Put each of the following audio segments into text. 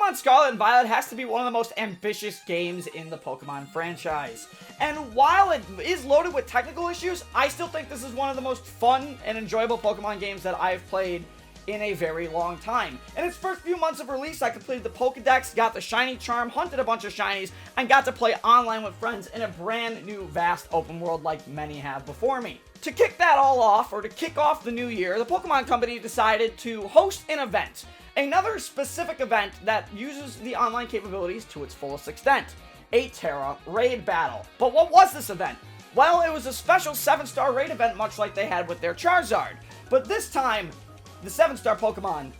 Pokemon Scarlet and Violet has to be one of the most ambitious games in the Pokemon franchise. And while it is loaded with technical issues, I still think this is one of the most fun and enjoyable Pokemon games that I've played in a very long time. In its first few months of release, I completed the Pokedex, got the Shiny Charm, hunted a bunch of Shinies, and got to play online with friends in a brand new vast open world like many have before me. To kick that all off, or to kick off the new year, the Pokemon Company decided to host an event. Another specific event that uses the online capabilities to its fullest extent. A Terra Raid Battle. But what was this event? Well, it was a special 7-star raid event much like they had with their Charizard. But this time, the 7-star Pokemon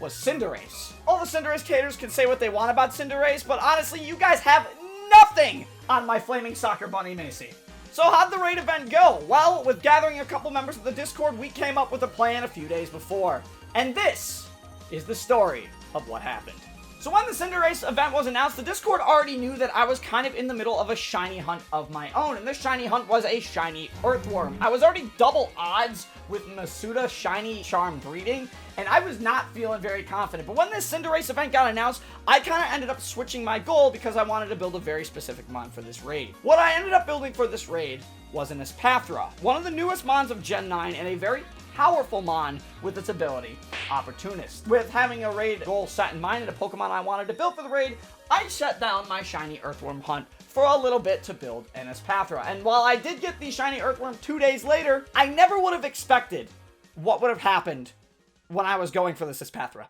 was Cinderace. All the Cinderace haters can say what they want about Cinderace, but honestly, you guys have nothing on my Flaming Soccer Bunny Macy. So how'd the raid event go? Well, with gathering a couple members of the Discord, we came up with a plan a few days before. And this is the story of what happened. So when the Cinderace event was announced, the Discord already knew that I was kind of in the middle of a shiny hunt of my own, and this shiny hunt was a shiny Earthworm. I was already double odds with Masuda Shiny Charm breeding, and I was not feeling very confident. But when this Cinderace event got announced, I kind of ended up switching my goal because I wanted to build a very specific mon for this raid. What I ended up building for this raid was an Espathra, one of the newest mons of Gen 9, and a very powerful mon with its ability, Opportunist. With having a raid goal set in mind and a Pokemon I wanted to build for the raid, I shut down my shiny Earthworm hunt for a little bit to build an Espathra. And while I did get the shiny Earthworm 2 days later, I never would have expected what would have happened when I was going for this Espathra.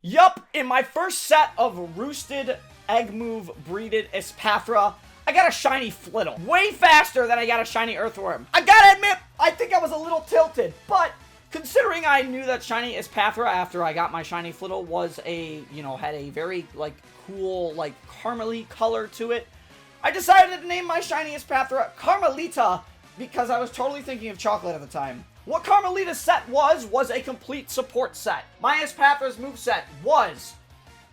Yup, in my first set of roosted, egg move, breeded Espathra, I got a shiny Flittle. Way faster than I got a shiny Earthworm. I gotta admit, I think I was a little tilted, but considering I knew that shiny Espathra after I got my shiny Flittle was had a very, cool, caramely color to it, I decided to name my shiny Espathra Carmelita because I was totally thinking of chocolate at the time. What Carmelita's set was a complete support set. My Espathra's moveset was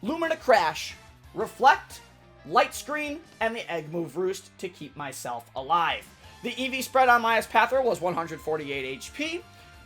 Lumina Crash, Reflect, Light Screen, and the Egg Move Roost to keep myself alive. The EV spread on my Espathra was 148 HP,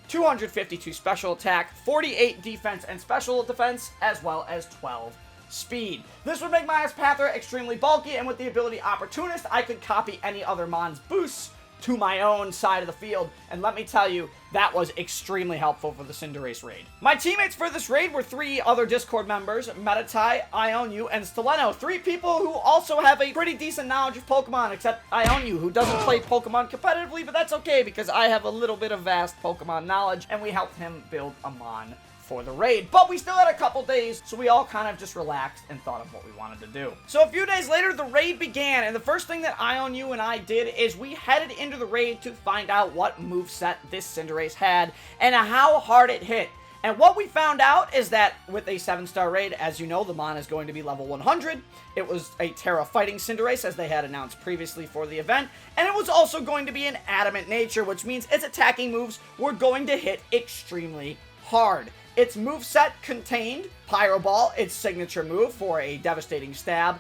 252 special attack, 48 defense and special defense, as well as 12 speed. This would make my Espathra extremely bulky, and with the ability Opportunist, I could copy any other mon's boosts to my own side of the field, and let me tell you, that was extremely helpful for the Cinderace raid. My teammates for this raid were 3 other Discord members, Meditai, Ionu, and Steleno. 3 people who also have a pretty decent knowledge of Pokemon, except Ionu, who doesn't play Pokemon competitively, but that's okay, because I have a little bit of vast Pokemon knowledge, and we helped him build a mon for the raid. But we still had a couple days, so we all kind of just relaxed and thought of what we wanted to do. So a few days later, the raid began, and the first thing that Ionu and I did is we headed into the raid to find out what moveset this Cinderace had and how hard it hit. And what we found out is that with a 7-star raid, as you know, the mon is going to be level 100. It was a Terra Fighting Cinderace, as they had announced previously for the event. And it was also going to be an Adamant nature, which means its attacking moves were going to hit extremely hard. Its moveset contained Pyro Ball, its signature move for a devastating stab,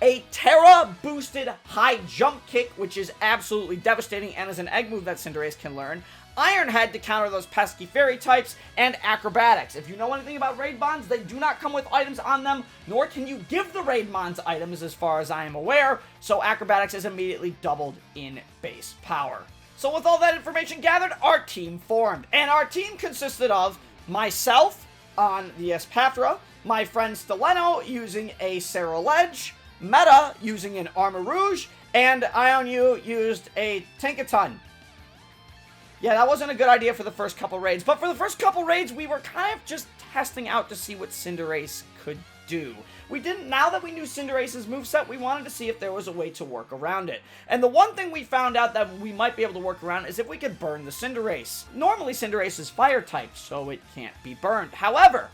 a Terra-boosted high jump kick, which is absolutely devastating and is an egg move that Cinderace can learn, Iron Head to counter those pesky fairy types, and Acrobatics. If you know anything about raid mons, they do not come with items on them, nor can you give the raid mons items as far as I am aware, so Acrobatics is immediately doubled in base power. So with all that information gathered, our team formed, and our team consisted of myself on the Espathra, my friend Steleno using a Ceruledge, Meta using an Armor Rouge, and Ionu used a Tinkaton. Yeah, that wasn't a good idea for the first couple raids, but for the first couple raids, we were kind of just testing out to see what Cinderace could do. Now that we knew Cinderace's moveset, we wanted to see if there was a way to work around it. And the one thing we found out that we might be able to work around is if we could burn the Cinderace. Normally, Cinderace is fire type, so it can't be burned. However,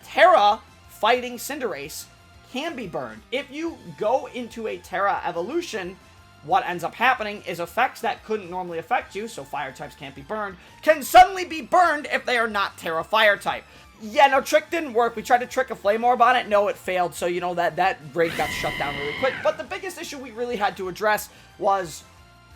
Terra fighting Cinderace can be burned. If you go into a Terra evolution, what ends up happening is effects that couldn't normally affect you, so fire types can't be burned, can suddenly be burned if they are not Terra fire type. Yeah, no, trick didn't work. We tried to trick a Flame Orb on it. No, it failed. So, you know, that raid got shut down really quick. But the biggest issue we really had to address was,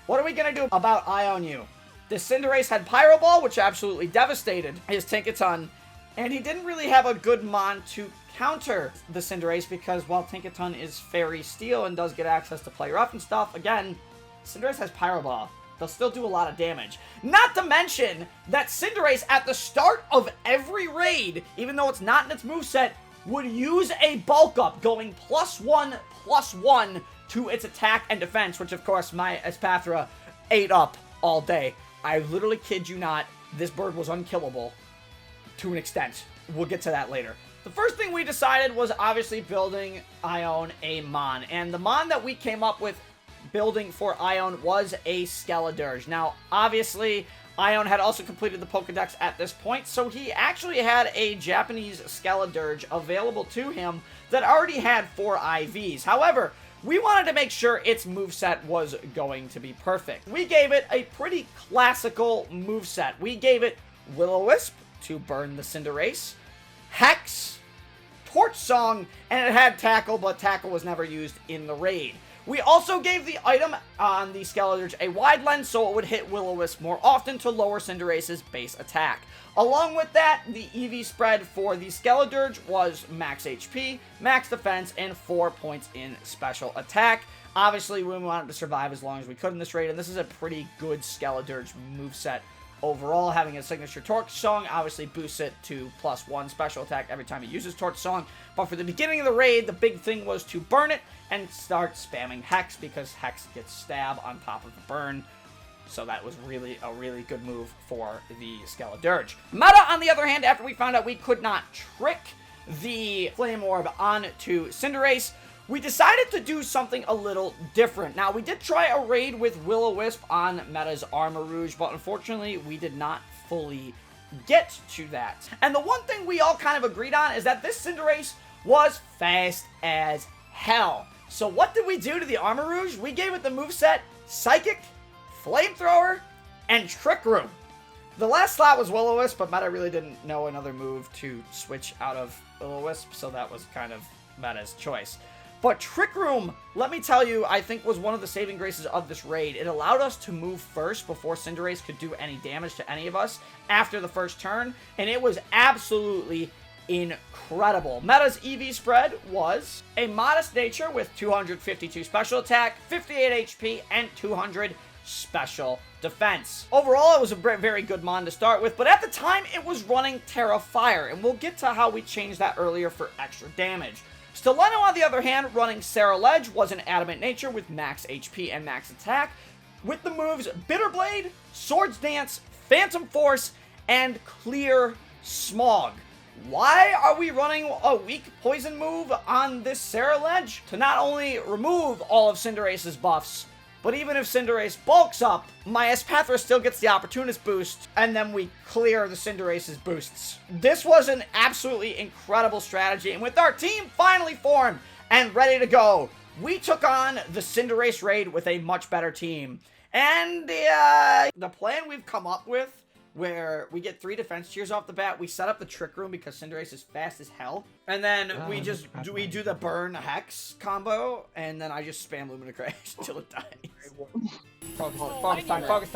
what are we going to do about Ion U? This Cinderace had Pyro Ball, which absolutely devastated his Tinkaton. And he didn't really have a good Mon to counter the Cinderace because while Tinkaton is Fairy Steel and does get access to Play Rough and stuff, again, Cinderace has Pyro Ball. They'll still do a lot of damage. Not to mention that Cinderace, at the start of every raid, even though it's not in its moveset, would use a bulk up, going +1/+1 to its attack and defense, which of course my Espathra ate up all day. I literally kid you not, this bird was unkillable to an extent. We'll get to that later. The first thing we decided was obviously building Ion a Mon, and the Mon that we came up with building for Ion was a Skeledirge. Now, obviously, Ion had also completed the Pokedex at this point, so he actually had a Japanese Skeledirge available to him that already had 4 IVs. However, we wanted to make sure its moveset was going to be perfect. We gave it a pretty classical moveset. We gave it Will-O-Wisp to burn the Cinderace, Hex, Torch Song, and it had Tackle, but Tackle was never used in the raid. We also gave the item on the Skeledirge a wide lens so it would hit Will-O-Wisp more often to lower Cinderace's base attack. Along with that, the EV spread for the Skeledirge was max HP, max defense, and 4 points in special attack. Obviously, we wanted to survive as long as we could in this raid, and this is a pretty good Skeledirge moveset overall. Having a signature Torch Song obviously boosts it to +1 special attack every time it uses Torch Song. But for the beginning of the raid, the big thing was to burn it and start spamming Hex because Hex gets Stab on top of the burn. So that was really a really good move for the Skeledirge. Meta, on the other hand, after we found out we could not trick the Flame Orb onto Cinderace, we decided to do something a little different. Now, we did try a raid with Will-O-Wisp on Meta's Armarouge, but unfortunately, we did not fully get to that. And the one thing we all kind of agreed on is that this Cinderace was fast as hell. So what did we do to the Armarouge? We gave it the moveset Psychic, Flamethrower, and Trick Room. The last slot was Will-O-Wisp, but Meta really didn't know another move to switch out of Will-O-Wisp, so that was kind of Meta's choice. But Trick Room, let me tell you, I think was one of the saving graces of this raid. It allowed us to move first before Cinderace could do any damage to any of us after the first turn, and it was absolutely incredible. Meta's EV spread was a modest nature with 252 special attack, 58 HP, and 200 special defense. Overall, it was a very good Mon to start with, but at the time, it was running Terra Fire, and we'll get to how we changed that earlier for extra damage. Stileno, on the other hand, running Sarah Ledge, was an Adamant Nature with max HP and max attack, with the moves Bitter Blade, Swords Dance, Phantom Force, and Clear Smog. Why are we running a weak poison move on this Sarah Ledge? To not only remove all of Cinderace's buffs, but even if Cinderace bulks up, my Espathra still gets the Opportunist boost, and then we clear the Cinderace's boosts. This was an absolutely incredible strategy, and with our team finally formed and ready to go, we took on the Cinderace raid with a much better team. And the plan we've come up with, where we get 3 defense tiers off the bat, we set up the Trick Room because Cinderace is fast as hell, and then we do the burn Hex combo, and then I just spam Lumina Crash until it dies. Focus time. I'll have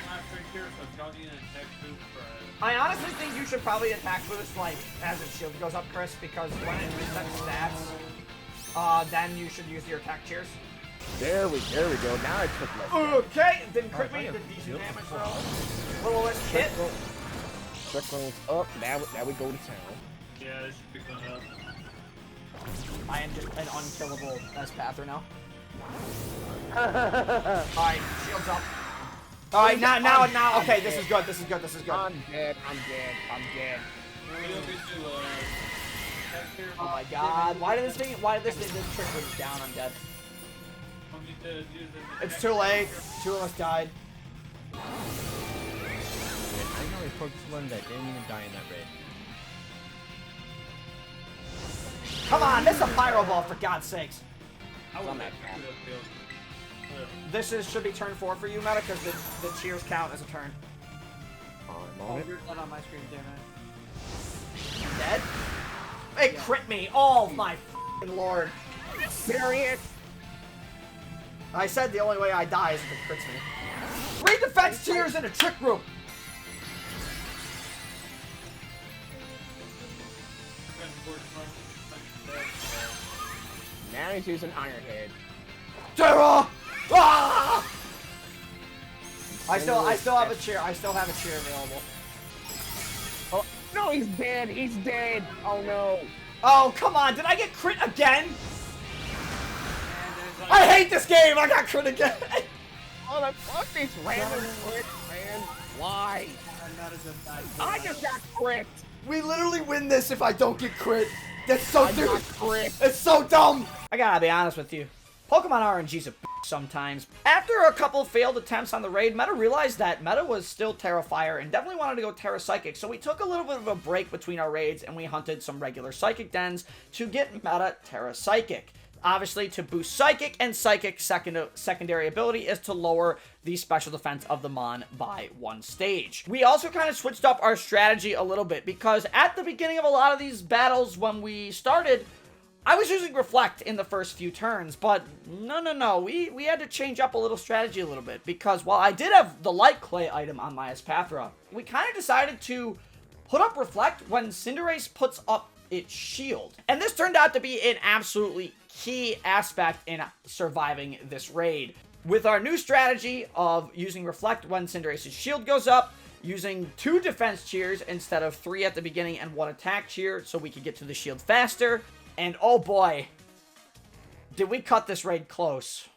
my trick here, so don't need an attack boost for I honestly think you should probably attack boost like as its shield goes up, Chris, because when it resets stats, then you should use your attack tiers. There we go. Now I took less. Okay, didn't crit me. Did decent damage though. Will-O-Wisp hit. Trickles up. Now we go to town. yeah, this should be going up. I am just an unkillable Espathra now. Alright, shields up. Alright, now, okay, this is good. I'm dead. It'll get you, attack here. Oh my god, why did this thing this trick was down, I'm dead. It's too late. 2 of us died. I can only focus one that didn't even die in that raid. Come on, this is a Pyro Ball for God's sakes. This should be turn 4 for you, Meta, because the cheers count as a turn. Oh, you're not on my screen, damn it. Dead? It crit me. Oh my f***ing lord. Serious? I said the only way I die is if it crits me. 3 defense tiers in a trick room. Now he's using Iron Head. Terra! Ah! I still have a cheer. I still have a cheer available. Oh, no, he's dead. He's dead. Oh, no. Oh, come on. Did I get crit again? I hate this game. I got crit again. Oh, the fuck these random crits, man. Why? I just got crit. We literally win this if I don't get crit. That's so I dumb. got crit. It's so dumb. I gotta be honest with you. Pokemon RNG's a bitch sometimes. After a couple failed attempts on the raid, Meta realized that Meta was still Terra Fire and definitely wanted to go Terra Psychic, so we took a little bit of a break between our raids and we hunted some regular Psychic dens to get Meta Terra Psychic. Obviously, to boost Psychic, and Psychic secondary ability is to lower the special defense of the Mon by 1 stage. We also kind of switched up our strategy a little bit, because at the beginning of a lot of these battles when we started, I was using Reflect in the first few turns, but no, we had to change up a little strategy a little bit, because while I did have the Light Clay item on my Espathra, we kind of decided to put up Reflect when Cinderace puts up its shield. And this turned out to be an absolutely key aspect in surviving this raid. With our new strategy of using Reflect when Cinderace's shield goes up, using 2 defense cheers instead of 3 at the beginning and 1 attack cheer so we could get to the shield faster, and oh boy, did we cut this raid close.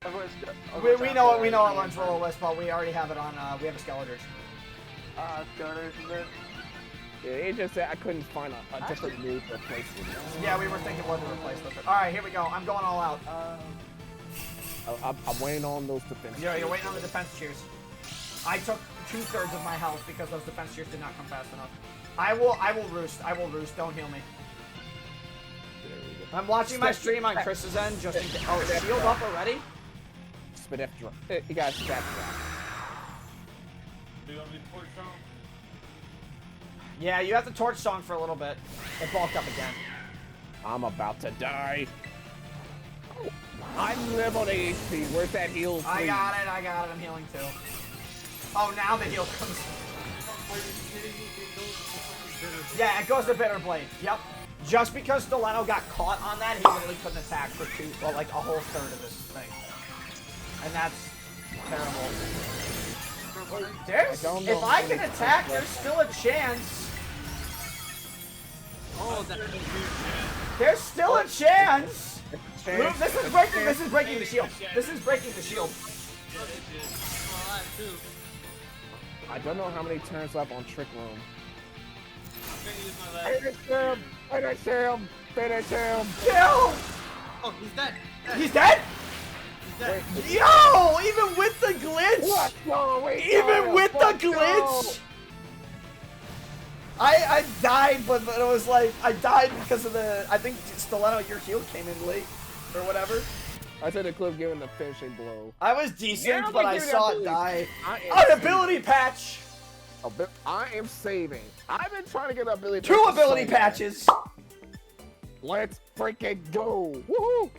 We know everyone's roll list, but we already have it on, we have a Skeletors. Yeah, it just said I couldn't find a different move to replace it. Yeah, we were thinking what to replace with it. Alright, here we go. I'm going all out. I'm waiting on those defense. You're waiting on the defense cheers. I took 2/3 of my health because those defense cheers did not come fast enough. I will roost. I will roost. Don't heal me. I'm watching my stream on Chris's end just in case. Oh, shield up already? Spit F drop. You got stat drop. Do you want me to torch on? Yeah, you have to torch song for a little bit. It bulked up again. I'm about to die. Oh, I'm level 80. Where's that heal? I got it. I'm healing too. Oh, now the heal comes. Yeah, it goes to Bitter Blade. Yep. Just because Stileno got caught on that, he literally couldn't attack for like a whole third of this thing. And that's terrible. If I can attack, there's still a chance. Oh, that's a huge chance. There's still a chance. This is breaking the shield. This is breaking the shield. I don't know how many turns left on Trick Room. Finish him! Kill! Oh, he's dead. He's dead? He's dead. Yo! Even with the glitch? Let's go! Even with the glitch? I died, but it was like, I died because of the, I think Stileno, your heal came in late, or whatever. I said the clip giving the finishing blow. I was decent, Yeah, but but I give me saw that it ability. die. An ability patch! I am saving. I've been trying to get an ability 2 patch ability so bad. patches! Let's freaking go! Woohoo!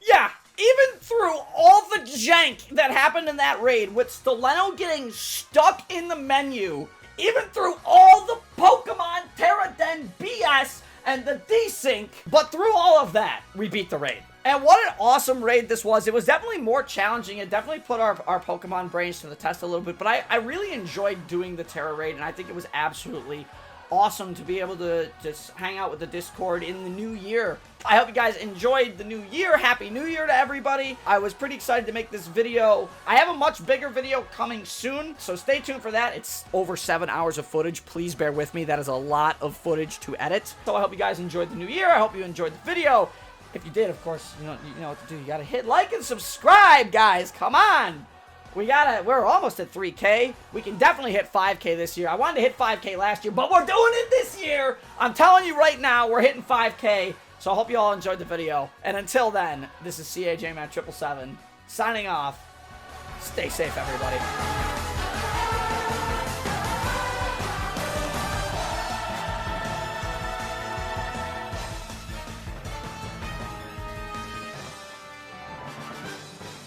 Yeah, even through all the jank that happened in that raid, with Stileno getting stuck in the menu, even through all the Pokemon Terra Den BS and the desync, but through all of that, we beat the raid. And what an awesome raid this was. It was definitely more challenging. It definitely put our Pokemon brains to the test a little bit, but I really enjoyed doing the Terra raid, and I think it was absolutely awesome to be able to just hang out with the Discord in the new year. I hope you guys enjoyed the new year. Happy New Year to everybody. I was pretty excited to make this video. I have a much bigger video coming soon, so stay tuned for that. It's over 7 hours of footage. Please bear with me. That is a lot of footage to edit. So I hope you guys enjoyed the new year. I hope you enjoyed the video. If you did, of course, you know what to do. You gotta hit like and subscribe, guys. Come on. We're almost at 3K. We can definitely hit 5K this year. I wanted to hit 5K last year, but we're doing it this year. I'm telling you right now, we're hitting 5K. So I hope you all enjoyed the video. And until then, this is CAJ Man 777 signing off. Stay safe, everybody.